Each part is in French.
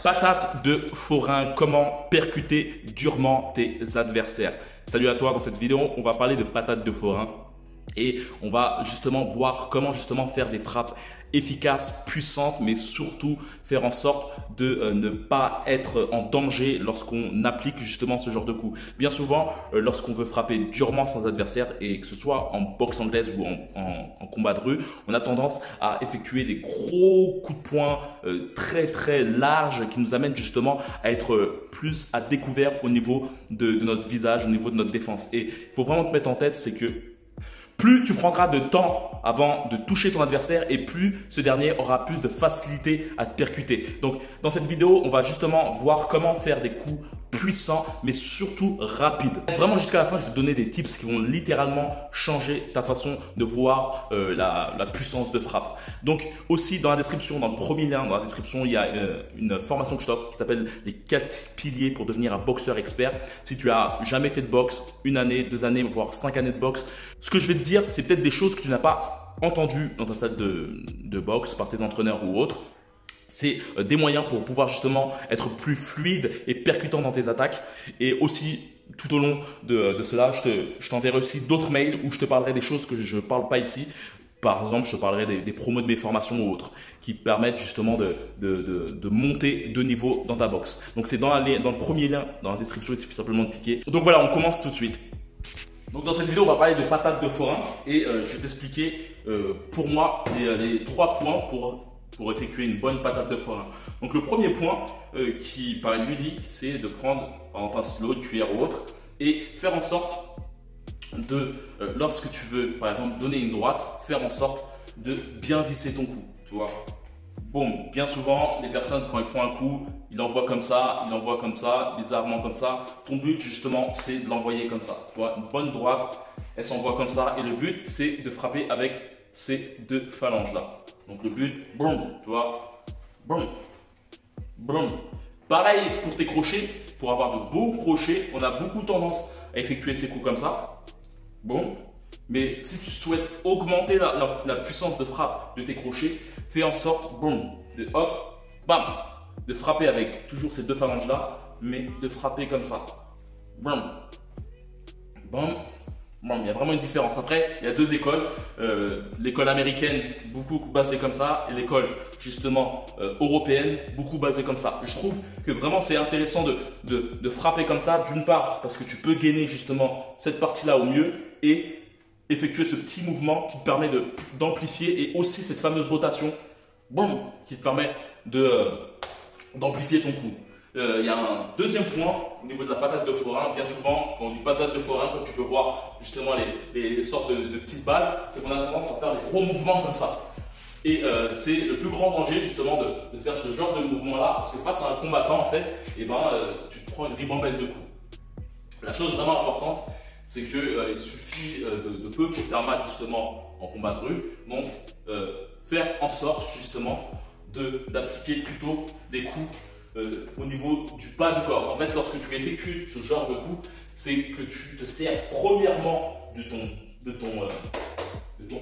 Patate de forain, comment percuter durement tes adversaires. Salut à toi, dans cette vidéo, on va parler de patate de forain et on va justement voir comment justement faire des frappes efficaces, puissantes, mais surtout faire en sorte de ne pas être en danger lorsqu'on applique justement ce genre de coup. Bien souvent, lorsqu'on veut frapper durement son adversaire, et que ce soit en boxe anglaise ou en combat de rue, on a tendance à effectuer des gros coups de poing très larges qui nous amènent justement à être plus à découvert au niveau de notre visage, au niveau de notre défense. Et il faut vraiment te mettre en tête, c'est que plus tu prendras de temps avant de toucher ton adversaire et plus ce dernier aura plus de facilité à te percuter. Donc, dans cette vidéo, on va justement voir comment faire des coups puissants, mais surtout rapides. Vraiment, jusqu'à la fin, je vais te donner des tips qui vont littéralement changer ta façon de voir la puissance de frappe. Donc, aussi dans la description, dans le premier lien, dans la description, il y a une formation que je t'offre qui s'appelle les 4 piliers pour devenir un boxeur expert. Si tu as jamais fait de boxe, 1 année, 2 années, voire 5 années de boxe, ce que je vais te dire, c'est peut-être des choses que tu n'as pas entendues dans ta salle de boxe par tes entraîneurs ou autres. C'est des moyens pour pouvoir justement être plus fluide et percutant dans tes attaques. Et aussi, tout au long de cela, je t'enverrai aussi d'autres mails où je te parlerai des choses que je ne parle pas ici. Par exemple, je te parlerai des promos de mes formations ou autres qui permettent justement de monter de niveau dans ta boxe. Donc, c'est dans le premier lien, dans la description, il suffit simplement de cliquer. Donc voilà, on commence tout de suite. Donc dans cette vidéo, on va parler de patate de forain et je vais t'expliquer pour moi les 3 points pour effectuer une bonne patate de forain. Donc le premier point qui paraît ludique, c'est de prendre par exemple un stylo, une cuillère ou autre et faire en sorte de, lorsque tu veux par exemple donner une droite, faire en sorte de bien visser ton coup, tu vois. Bon, bien souvent, les personnes, quand ils font un coup, ils l'envoient comme ça, bizarrement comme ça. Ton but, justement, c'est de l'envoyer comme ça. Tu vois, une bonne droite, elle s'envoie comme ça. Et le but, c'est de frapper avec ces 2 phalanges-là. Donc, le but, boum, tu vois, boum, boum. Pareil pour tes crochets. Pour avoir de beaux crochets, on a beaucoup tendance à effectuer ces coups comme ça. Bon. Mais si tu souhaites augmenter la puissance de frappe de tes crochets, fais en sorte, boum, de hop, bam, de frapper avec toujours ces 2 phalanges là, mais de frapper comme ça. Boum, boum, boum. Il y a vraiment une différence. Après, il y a 2 écoles. L'école américaine, beaucoup basée comme ça, et l'école justement européenne, beaucoup basée comme ça. Je trouve que vraiment c'est intéressant de frapper comme ça, d'une part parce que tu peux gainer justement cette partie-là au mieux et effectuer ce petit mouvement qui te permet d'amplifier et aussi cette fameuse rotation, boum, qui te permet d'amplifier ton coup. Il y a un deuxième point au niveau de la patate de forain. Bien souvent, quand on dit patate de forain, comme tu peux voir justement les sortes de petites balles, c'est qu'on a tendance à faire des gros mouvements comme ça. Et c'est le plus grand danger justement de faire ce genre de mouvement-là, parce que face à un combattant, en fait, tu te prends une ribambelle de coups. La chose vraiment importante, c'est qu'il suffit de peu pour faire mal justement en combat de rue. Donc, faire en sorte justement d'appliquer plutôt des coups au niveau du bas du corps. En fait, lorsque tu effectues ce genre de coup, c'est que tu te sers premièrement de ton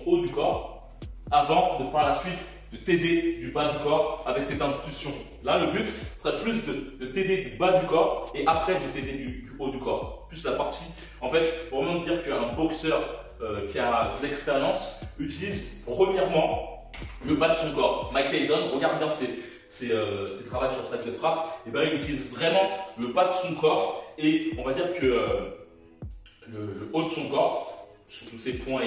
haut du corps avant de par la suite de t'aider du bas du corps avec cette impulsion. Là, le but serait plus de t'aider du bas du corps et après de t'aider du haut du corps. Plus la partie, en fait, il faut vraiment dire qu'un boxeur qui a de l'expérience utilise premièrement le bas de son corps. Mike Tyson, regarde bien ses travaux sur sac de frappe, et il utilise vraiment le bas de son corps et on va dire que le haut de son corps, surtout ses poings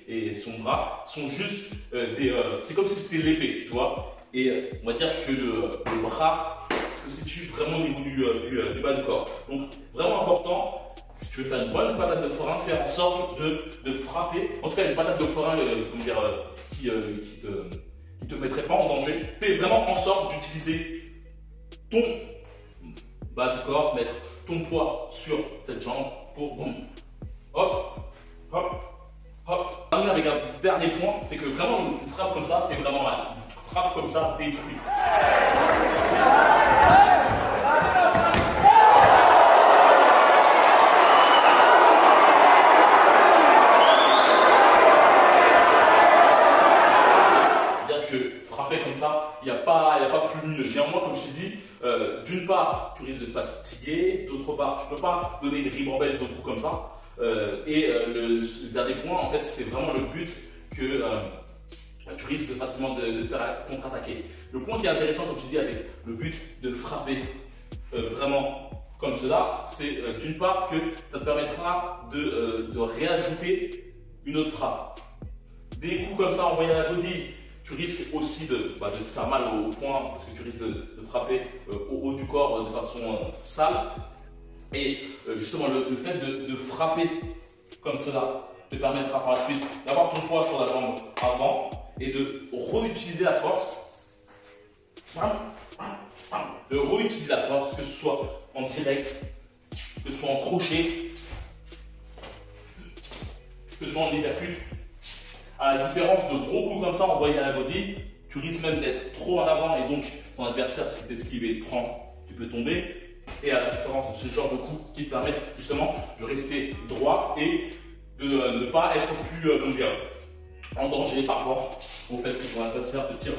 et son bras, sont juste c'est comme si c'était l'épée, tu vois. Et on va dire que le bras se situe vraiment au niveau du bas du corps. Donc vraiment important, si tu veux faire une bonne patate de forain, faire en sorte de frapper, en tout cas une patate de forain qui te mettrait pas en danger. Fais vraiment en sorte d'utiliser ton bas du corps, mettre ton poids sur cette jambe pour boum, hop, hop, hop. Terminer avec un dernier point, c'est que vraiment une frappe comme ça fait vraiment mal. Une frappe comme ça détruit. C'est-à-dire que frapper comme ça, il n'y a pas plus mieux. Néanmoins, comme je t'ai dit, d'une part, tu risques de fatiguer, d'autre part, tu ne peux pas donner une ribambelle de coups comme ça. Le dernier point, en fait, c'est vraiment le but que tu risques facilement de te faire contre-attaquer. Le point qui est intéressant, comme je dis, avec le but de frapper vraiment comme cela, c'est d'une part que ça te permettra de réajouter une autre frappe. Des coups comme ça envoyés à la body, tu risques aussi de te faire mal au point parce que tu risques de frapper au haut du corps de façon sale. Et justement, le fait de frapper comme cela te permettra par la suite d'avoir ton poids sur la jambe avant et de réutiliser la force. De réutiliser la force, que ce soit en direct, que ce soit en crochet, que ce soit en uppercut. À la différence de gros coups comme ça envoyés à la body, tu risques même d'être trop en avant et donc ton adversaire, si t'esquives et te prend, tu peux tomber. Et à la différence de ce genre de coups qui te permettent justement de rester droit et de ne pas être plus en danger par rapport au fait que ton adversaire te tire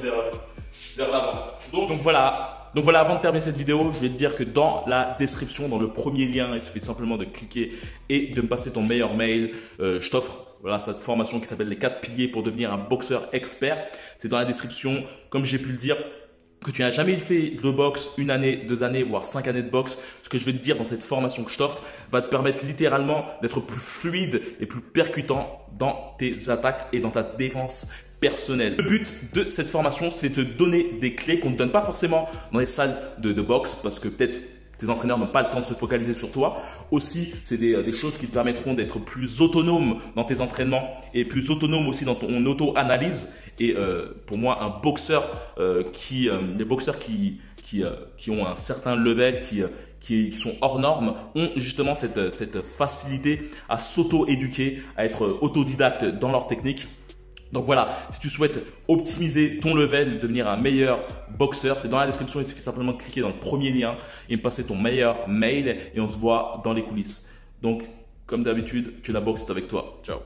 vers l'avant. Donc voilà, avant de terminer cette vidéo, je vais te dire que dans la description, dans le premier lien, il suffit simplement de cliquer et de me passer ton meilleur mail. Je t'offre cette formation qui s'appelle les 4 piliers pour devenir un boxeur expert. C'est dans la description, comme j'ai pu le dire. Que tu n'as jamais fait de boxe, 1 année, 2 années, voire 5 années de boxe, ce que je vais te dire dans cette formation que je t'offre va te permettre littéralement d'être plus fluide et plus percutant dans tes attaques et dans ta défense personnelle. Le but de cette formation, c'est de te donner des clés qu'on ne donne pas forcément dans les salles de boxe parce que peut-être tes entraîneurs n'ont pas le temps de se focaliser sur toi. Aussi, c'est des choses qui te permettront d'être plus autonome dans tes entraînements et plus autonome aussi dans ton auto-analyse. Et pour moi, un boxeur, les boxeurs qui ont un certain level, qui sont hors normes, ont justement cette facilité à s'auto-éduquer, à être autodidacte dans leur technique. Donc voilà, si tu souhaites optimiser ton level, devenir un meilleur boxeur, c'est dans la description, il suffit simplement de cliquer dans le premier lien et me passer ton meilleur mail et on se voit dans les coulisses. Donc, comme d'habitude, que la boxe est avec toi. Ciao.